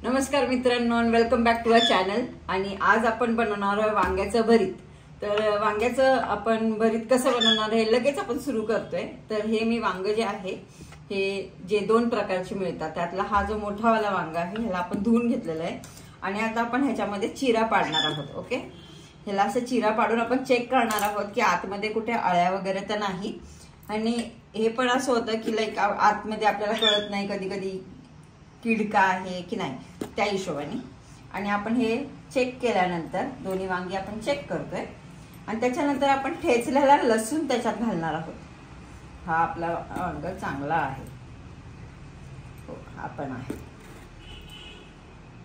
नमस्कार मित्रांनो, welcome back to our channel. आणि आज आपण बनवणार आहोत वांग्याचं भरीत। तर वांग्याचं आपण भरीत कसं बनवणार आहे लगेच आपण सुरू करतोय। तर हे मी वांग जे आहे हे जे दोन प्रकारचे मिळतात त्यातला हा जो मोठा वाला वांगा आहे ह्याला आपण धुवून घेतलेला आहे आणि आता आपण ह्याच्यामध्ये चिरा पाडणार आहोत। ओके, ह्याला असं चिरा पाडून आपण चेक करणार आहोत की आतमध्ये कुठे अळ्या वगैरे तर नाही। आणि हे पण असं होतं की लाईक आतमध्ये आपल्याला कळत नाही कधी कधी किडका आहे की नाही, त्या हिशोबाने। आणि आपण हे चेक केल्यानंतर दोन्ही वांगी आपण चेक करतोय आणि त्याच्यानंतर आपण ठेचलेला लसूण त्याच्यात घालणार आहोत। हा आपला वांग चांगला आहे, हो हा पण आहे,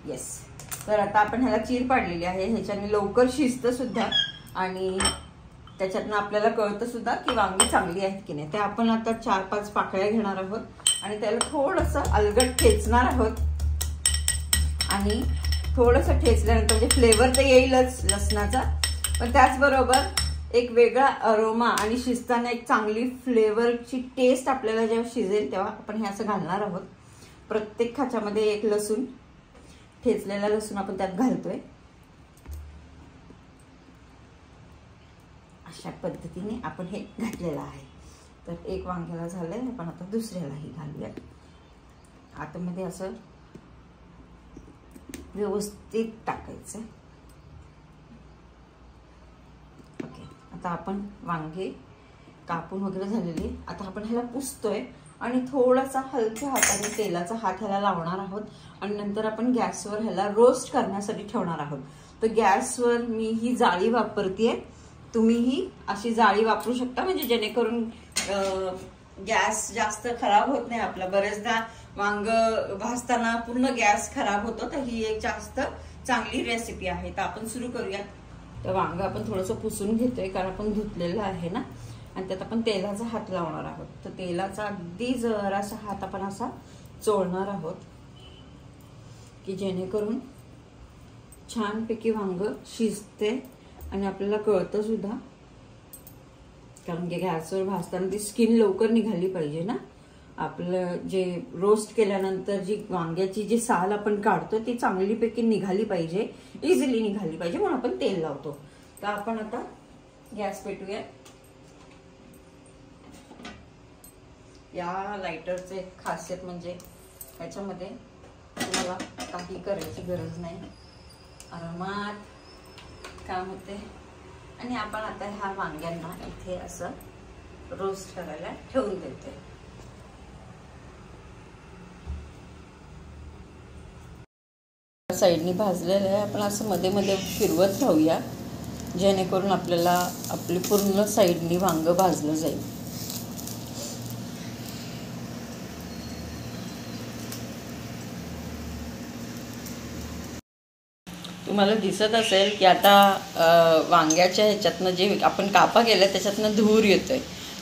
येस। तर आता आपण ह्याला चीर पाडलेली आहे, ह्याच्याने लवकर शिजतं सुद्धा आणि त्याच्यातनं आपल्याला कळतं सुद्धा की वांगी चांगली आहेत की नाही। ते आपण आता 4-5 पाकळ्या घेणार आहोत आणि त्याला थोडंसं अलगट ठेचणार आहोत आणि थोडंसं ठेचल्यानंतर म्हणजे फ्लेवर तर येईलच लसणाचा, पण त्याचबरोबर एक वेगळा अरोमा आणि शिजताना एक चांगली फ्लेवरची टेस्ट आपल्याला जेव्हा शिजेल तेव्हा आपण हे असं घालणार आहोत। प्रत्येक खाच्यामध्ये एक लसूण, ठेचलेला लसूण आपण त्यात घालतोय। अशा पद्धतीने आपण हे घातलेलं आहे। तर एक वांग्याला झालंय, आपण आता दुसऱ्यालाही घालूया। आतमध्ये असं व्यवस्थित टाकायचं। ओके, आता आपण वांगे कापून वगैरे झालेले, आता आपण ह्याला पुसतोय आणि थोडासा हलक्या हाताने तेलाचा हात ह्याला लावणार आहोत आणि नंतर आपण गॅसवर ह्याला रोस्ट करण्यासाठी ठेवणार आहोत। तर गॅसवर मी ही जाळी वापरतेय, तुम्हीही अशी जाळी वापरू शकता म्हणजे जेणेकरून गॅस जास्त खराब होत नाही आपला। बरेचदा वांग भाजताना पूर्ण गॅस खराब होतो, तर ही एक जास्त चांगली रेसिपी आहे। तर आपण सुरू करूया। तर वांग आपण थोडंसं पुसून घेतोय कारण आपण धुतलेलं आहे ना, आणि त्यात आपण तेलाचा हात लावणार आहोत। तर तेलाचा अगदी जरासा हात आपण असा चोळणार आहोत की जेणेकरून छानपैकी वांग शिजते आणि आपल्याला कळतं सुद्धा, कारण की गॅसवर भाजताना ती स्किन लवकर निघाली पाहिजे ना। आपलं जे रोस्ट केल्यानंतर जी वांग्याची जी साल आपण काढतो ती चांगलीपैकी निघाली पाहिजे, इझिली निघाली पाहिजे, म्हणून आपण तेल लावतो। तर आपण आता गॅस पेटूया। या लायटरचे एक खासियत म्हणजे याच्यामध्ये तुम्हाला काही करायची गरज नाही, आरामात काम होते। आणि आपण आता ह्या वांग्यांना इथे असं रोस्ट करायला ठेवून देते। साईडनी भाजलेलं आहे, आपण असं मध्ये मध्ये फिरवत राहूया जेणेकरून आपल्याला आपली पूर्ण साईडनी वांग भाजलं जाईल। तुम्हाला दिसत असेल की आता वांग्याच्या ह्याच्यातनं जे आपण कापा केला त्याच्यातनं धूर येतोय,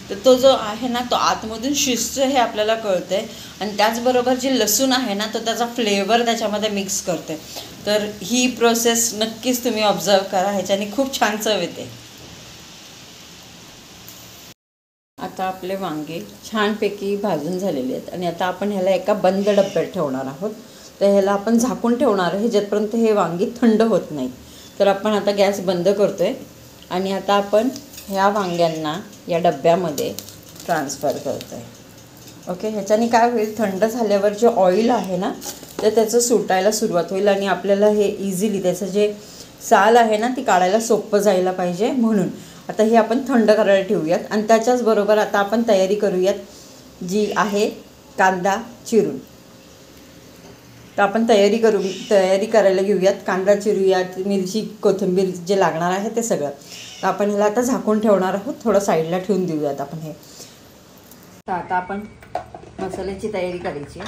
तर तो जो आहे ना तो आतमधून शिजतो हे आपल्याला कळतंय। आणि त्याचबरोबर जे लसूण आहे ना तो त्याचा फ्लेवर त्याच्यामध्ये मिक्स करतोय। तर ही प्रोसेस नक्कीच तुम्ही ऑब्झर्व करा, ह्याच्याने खूप छान चव येते। आता आपले वांगे छानपैकी भाजून झालेले आहेत आणि आता आपण ह्याला एका बंद डब्यात ठेवणार आहोत। तर ह्याला आपण झाकून ठेवणार आहे जेपर्यंत हे वांगी थंड होत नाही। तर आपण आता गॅस बंद करतोय आणि आता आपण ह्या वांग्यांना या डब्यामध्ये ट्रान्सफर करतोय। ओके, ह्याच्याने काय होईल, थंड झाल्यावर जे ऑइल आहे ना तर त्याचं सुटायला सुरुवात होईल आणि आपल्याला हे इझिली त्याचं जे साल आहे ना ती काढायला सोपं जायला पाहिजे, म्हणून आता हे आपण थंड करायला ठेवूयात। आणि त्याच्याच बरोबर आता आपण तयारी करूयात जी आहे कांदा चिरून। तर आपण तयारी करायला घेऊयात, कांदा चिरूयात, मिरची कोथिंबीर जे लागणार आहे ते सगळं। तर आपण ह्याला आता झाकून ठेवणार आहोत, थोडं साईडला ठेवून देऊयात आपण हे। तर आता आपण मसाल्याची तयारी करायची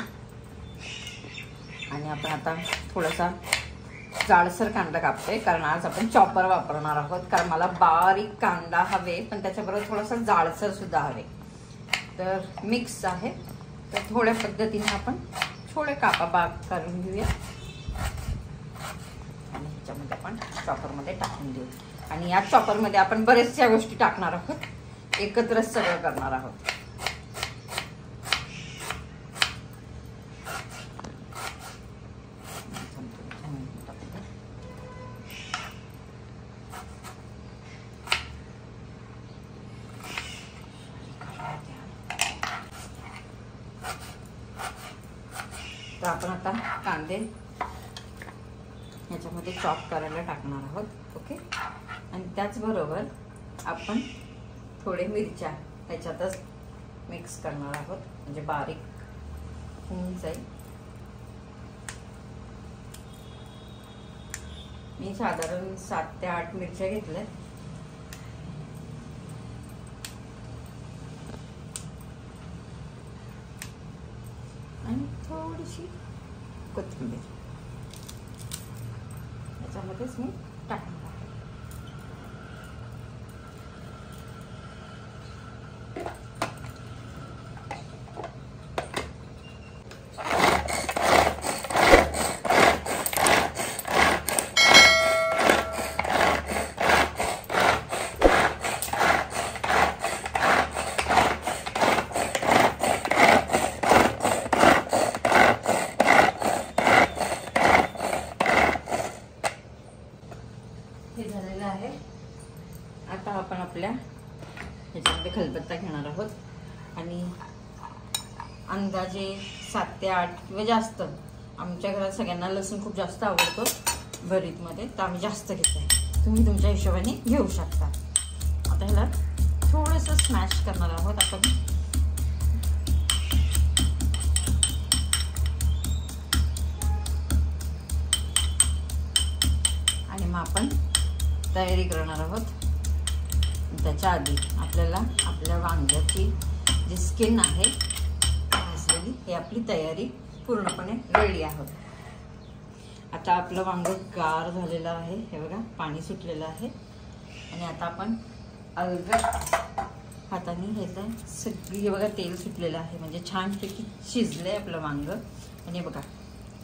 आणि आपण आता थोडासा जाडसर कांदा कापतोय कारण आज आपण चॉपर वापरणार आहोत, कारण मला बारीक कांदा हवे पण त्याच्याबरोबर थोडासा जाडसर सुद्धा हवे। तर मिक्स आहे, तर थोड्या पद्धतीने आपण थोडे कापा करून घेऊया आणि ह्याच्यामध्ये आपण चॉपरमध्ये टाकून देऊ। आणि या चॉपरमध्ये आपण बरेचशा गोष्टी टाकणार आहोत, एकत्रच सगळं करणार आहोत। तर आपण आता कांदे ह्याच्यामध्ये चॉप करायला टाकणार आहोत. ओके. आणि त्याचबरोबर आपण थोडे मिरच्या ह्याच्यातच मिक्स करणार आहोत, म्हणजे बारीक होऊन जाईल. मी साधारण 7 ते 8 मिरच्या घेतल्या. आणि थोडीशी कोथिंबीर याच्यामध्येच मी टाकणार आहे. हे झालेलं आहे. आता आपण आपल्या ह्याच्यामध्ये खलबत्ता घेणार आहोत आणि अंदाजे 7 ते 8 किंवा जास्त, आमच्या घरात सगळ्यांना लसूण खूप जास्त आवडतो भरीतमध्ये, तर आम्ही जास्त घेतो. तुम्ही तुमच्या हिशोबाने घेऊ शकता. आता ह्याला थोडंसं स्मॅश करणार आहोत आपण. आणि मग आपण तयारी करणार आहोत. त्याच्या आधी आपल्याला आपल्या वांग्याची जी स्किन आहे भाजलेली, ही आपली तयारी पूर्णपणे रेडी आहोत. आता आपलं वांग गार झालेलं आहे. हे बघा, पाणी सुटलेलं आहे. आणि आता आपण अलगद हाताने ह्याचं सगळी बघा तेल सुटलेलं आहे, म्हणजे छानपैकी शिजलंय आपलं वांग. आणि बघा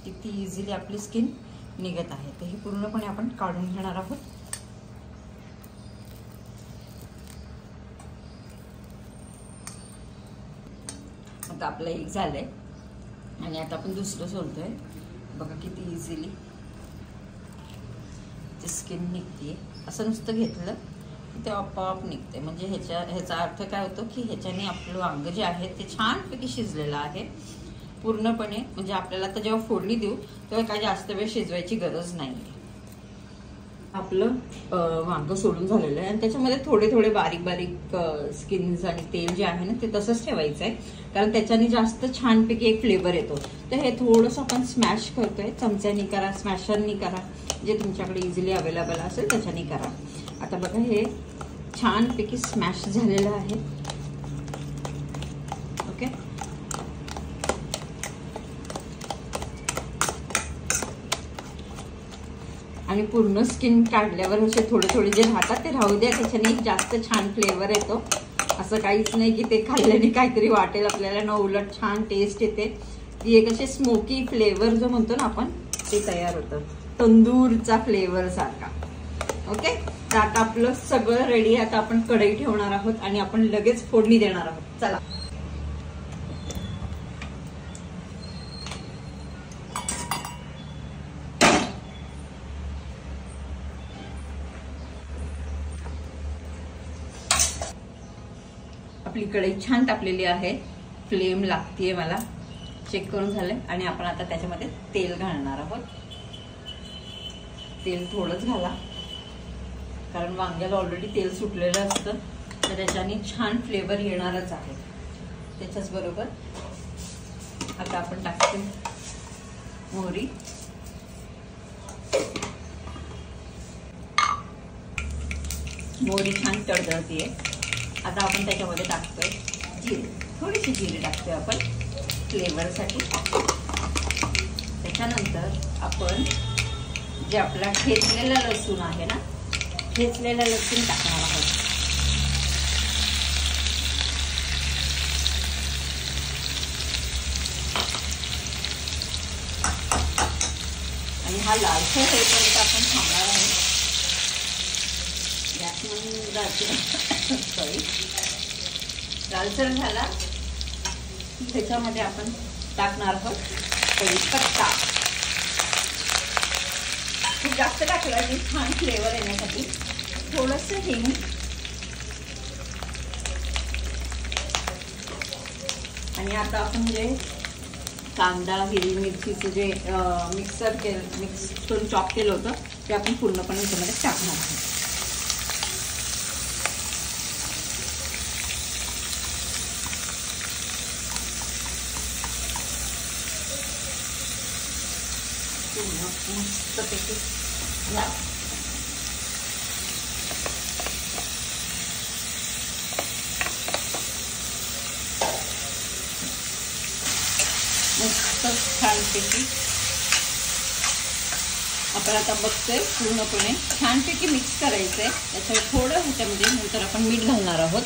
किती इझिली आपली स्किन निघत आहे. तर ही पूर्णपणे आपण काढून घेणार आहोत. आता आपलं एक झालंय आणि आता आपण दुसरं सोलतोय. बघा किती इझिली ती स्किन निघते. असं नुसतं घेतलं की ते आपोआप निघते. म्हणजे ह्याचा अर्थ काय होतो की ह्याच्याने आपलं वांग जे आहे ते छानपैकी शिजलेलं आहे पूर्णपणे. म्हणजे आपल्याला आता जेव्हा फोडणी देऊ तेव्हा काय जास्त वेळ शिजवायची गरज नाही. आपलं वांग सोडून झालेलं आहे आणि त्याच्यामध्ये थोडे थोडे बारीक बारीक स्किन्स आणि तेल जे आहे ना ते तसंच ठेवायचं आहे, कारण त्याच्याने जास्त छानपैकी एक फ्लेवर येतो. तर हे थोडंसं आपण स्मॅश करतोय. चमच्यानी करा, स्मॅशरनी करा, जे तुमच्याकडे इझिली अवेलेबल असेल त्याच्यानी करा. आता बघा हे छानपैकी स्मॅश झालेलं आहे. ओके. आणि पूर्ण स्किन काढल्यावर असे थोडे थोडे जे राहतात ते राहू द्या, त्याच्याने जास्त छान फ्लेवर येतो. असं काहीच नाही की ते खाल्ल्याने काहीतरी वाटेल आपल्याला ना, उलट छान टेस्ट येते. ती एक असे स्मोकी फ्लेवर जो म्हणतो ना आपण ते तयार होतं, तंदूरचा फ्लेवर सारखा. ओके. तर आता आपलं सगळं रेडी. आता आपण कढई ठेवणार आहोत आणि आपण लगेच फोडणी देणार आहोत. चला. आपली कढई छान तापलेली आहे. फ्लेम लागतीये, मला चेक करून झालंय. आणि आपण आता त्याच्यामध्ये तेल घालणार आहोत. तेल थोडंच घाला, कारण वांग्याला ऑलरेडी तेल सुटलेलं असतं, तर त्याच्याने छान फ्लेवर येणारच आहे. त्याच्याच बरोबर आता आपण टाकतो मोहरी. मोहरी छान तडतडतीये. आता आपण त्याच्यामध्ये टाकतोय जिरे. थोडीशी जिरे टाकतोय आपण फ्लेवरसाठी. त्याच्यानंतर आपण जे आपला ठेचलेला लसूण आहे ना, ठेचलेला लसूण टाकणार आहोत. आणि हा लालसर होईपर्यंत आपण थांबणार आहोत. सॉरी, लालसर झाला की त्याच्यामध्ये आपण टाकणार आहोत कढीपत्ता. खूप जास्त टाकला की छान फ्लेवर येण्यासाठी. थोडंसं हिंग, आणि आता आपण जे कांदा हिरवी मिरचीचं जे मिक्स करून चॉप केलं होतं ते आपण पूर्णपणे याच्यामध्ये टाकणार आहोत. मस्तपैकी मस्त छानपैकी आपण आता बघतोय पूर्णपणे छानपैकी मिक्स करायचंय. त्याच्यावर थोडं ह्याच्यामध्ये नंतर आपण मीठ घालणार आहोत.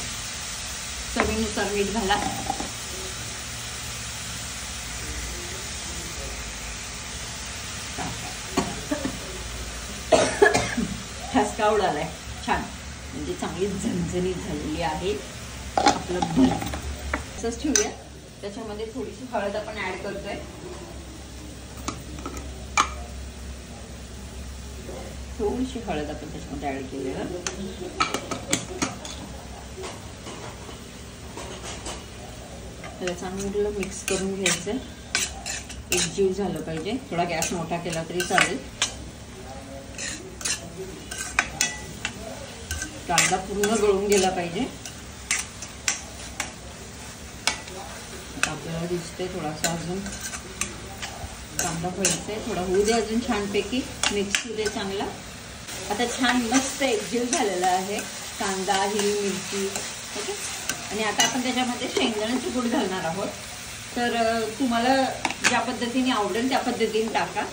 चवीनुसार मीठ घाला. ठसका उडालाय छान, म्हणजे चांगली झणझणीत झालेली आहे. आपलं भरीत असंच ठेवूया. त्याच्यामध्ये थोडीशी हळद आपण ऍड करतोय. थोडीशी हळद आपण त्याच्यामध्ये ऍड केली. त्याला चांगलं मिक्स करून घ्यायचं. एकजीव झालं पाहिजे. थोडा गॅस मोठा केला तरी चालेल. कांदा पूर्ण गळून गेला पाहिजे. आपल्याला दिसतंय थोडासा अजून कांदा पडायचा आहे. थोडा होऊ दे अजून छानपैकी मिक्स होऊ दे चांगला. आता छान मस्त एकजीव झालेला आहे कांदा हिरवी मिरची. ओके. आणि आता आपण त्याच्यामध्ये शेंगदाण्याचं कूट घालणार आहोत. तर तुम्हाला ज्या पद्धतीने आवडेल त्या पद्धतीने टाका.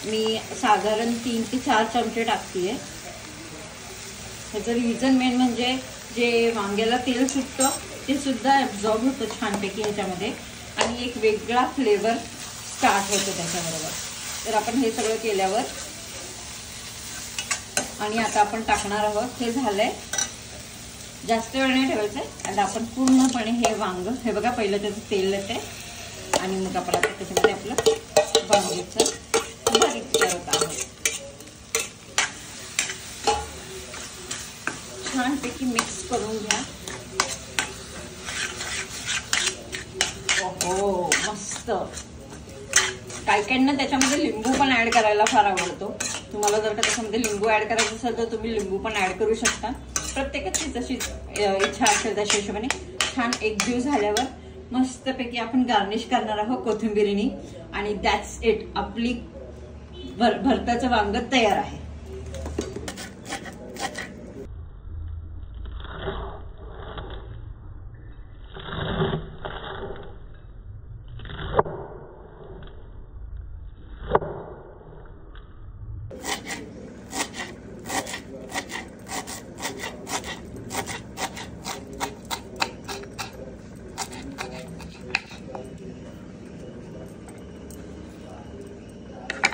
मी साधारण 3 ते 4 चमचे टाकतीये. ह्याचं रिझन मेन म्हणजे जे वांग्याला तेल सुटतं ते सुद्धा ॲब्झॉर्ब होतं छानपैकी ह्याच्यामध्ये आणि एक वेगळा फ्लेवर स्टार्ट होतो त्याच्याबरोबर. तर आपण हे सगळं केल्यावर आणि आता आपण टाकणार आहोत. हे झालंय. जास्त वेळ नाही ठेवायचं आहे. आता आपण पूर्णपणे हे वांग हे बघा पहिलं त्याचं तेल येते आणि मग आपण आता त्याच्यामध्ये आपलं वांग्याचं भरीत करत आहोत. छानपैकी मिक्स करून घ्या. हो मस्त. काहीकाहींना त्याच्यामध्ये लिंबू पण ऍड करायला फार आवडतो. तुम्हाला जर का त्याच्यामध्ये लिंबू ऍड करायचं असेल तर तुम्ही लिंबू पण ऍड करू शकता. प्रत्येकाची जशी इच्छा असेल तशा हिशोबाने. छान एकजीव झाल्यावर मस्तपैकी आपण गार्निश करणार आहोत कोथिंबीरीनी आणि दॅट्स इट. आपली भरताचं वांग तयार आहे.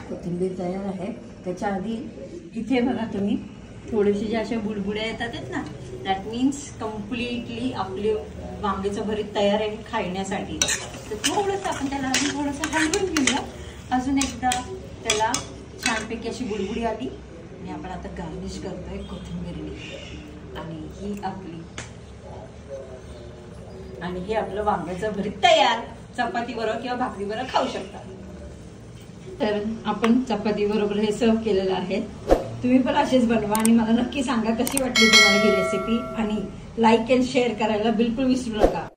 कोथिंबीर तयार आहे. त्याच्या आधी इथे बघा तुम्ही थोडेसे जे अशा बुडबुड्या येतात ना, दॅट मीन्स कम्प्लिटली आपली वांग्याचं भरीत तयार आहे खाण्यासाठी. तर थोडंसं आपण त्याला अजून थोडंसं हलवून घेऊया. अजून एकदा त्याला छानपैकी अशी बुडबुडी आली आणि आपण आता गार्निश करतोय कोथिंबीरने. आणि हे आपलं वांग्याचं भरीत तयार. चपाती बरोबर किंवा भाकरी बरोबर खाऊ शकता. तर आपण चपाती बरोबर हे सर्व केलेलं आहे. तुम्ही पण असेच बनवा आणि मला नक्की सांगा कशी वाटली तुम्हाला ही रेसिपी. आणि लाईक अँड शेअर करायला बिलकुल विसरू नका.